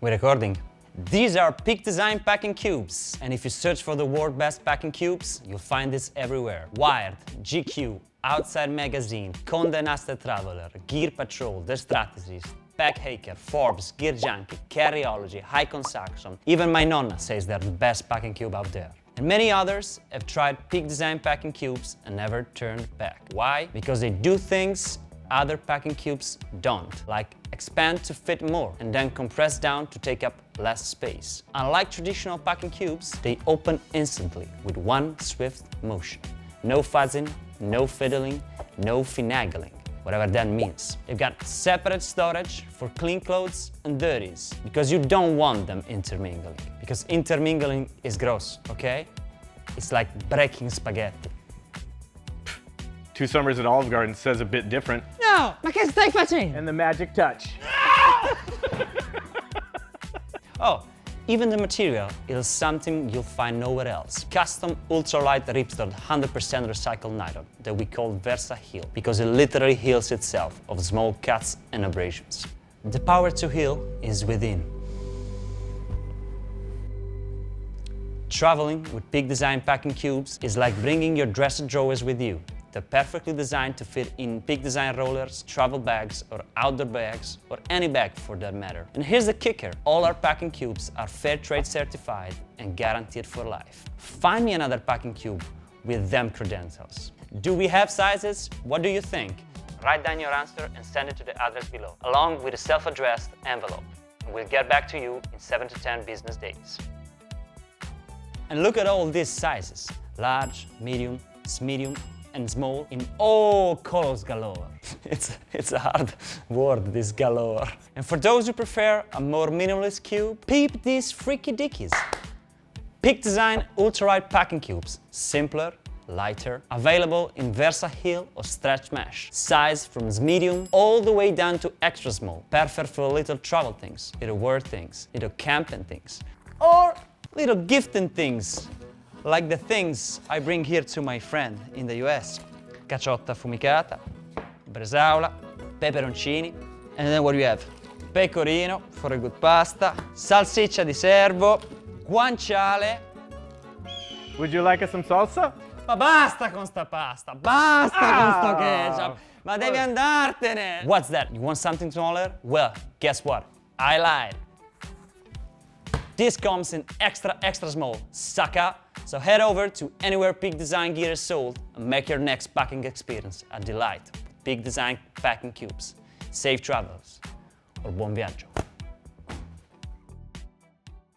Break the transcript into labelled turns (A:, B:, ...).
A: We're recording. These are Peak Design packing cubes. And if you search for the world's best packing cubes, you'll find this everywhere. Wired, GQ, Outside Magazine, Condé Nast Traveler, Gear Patrol, The Strategist, Pack Hacker, Forbes, Gear Junkie, Carryology, High Consumption. Even my nonna says they're the best packing cube out there. And many others have tried Peak Design packing cubes and never turned back. Why? Because they do things other packing cubes don't, like expand to fit more and then compress down to take up less space. Unlike traditional packing cubes, they open instantly with one swift motion. No fuzzing, no fiddling, no finagling, whatever that means. You've got separate storage for clean clothes and dirties, because you don't want them intermingling. Because intermingling is gross, okay? It's like breaking spaghetti.
B: 2 Summers at Olive Garden says a bit different.
A: No, ma che stai facendo?
B: And the magic touch.
A: Oh, even the material is something you'll find nowhere else. Custom Ultralight ripstarred 100% recycled nylon that we call Versa Heal, because it literally heals itself of small cuts and abrasions. The power to heal is within. Traveling with Peak Design packing cubes is like bringing your dresser drawers with you. They're perfectly designed to fit in Peak Design rollers, travel bags, or outdoor bags, or any bag for that matter. And here's the kicker. All our packing cubes are fair trade certified and guaranteed for life. Find me another packing cube with them credentials. Do we have sizes? What do you think? Write down your answer and send it to the address below, along with a self-addressed envelope. And we'll get back to you in 7 to 10 business days. And look at all these sizes. Large, medium, smedium, and small in all colors galore. It's a hard word, this galore. And for those who prefer a more minimalist cube, peep these freaky dickies. Peak Design Ultralight packing cubes. Simpler, lighter, available in Versa Heal or Stretch Mesh. Size from medium all the way down to extra small. Perfect for little travel things, little work things, little camping things, or little gifting things. Like the things I bring here to my friend in the US. Caciotta affumicata, bresaola, peperoncini, and then what do you have? Pecorino for a good pasta, salsiccia di servo, guanciale.
B: Would you like some salsa?
A: Ma basta con sta pasta, basta con sto ketchup, ma devi andartene! What's that? You want something smaller? Well, guess what? I lied. This comes in extra small, sucker. So head over to anywhere Peak Design gear is sold and make your next packing experience a delight. Peak Design packing cubes. Safe travels or buon viaggio.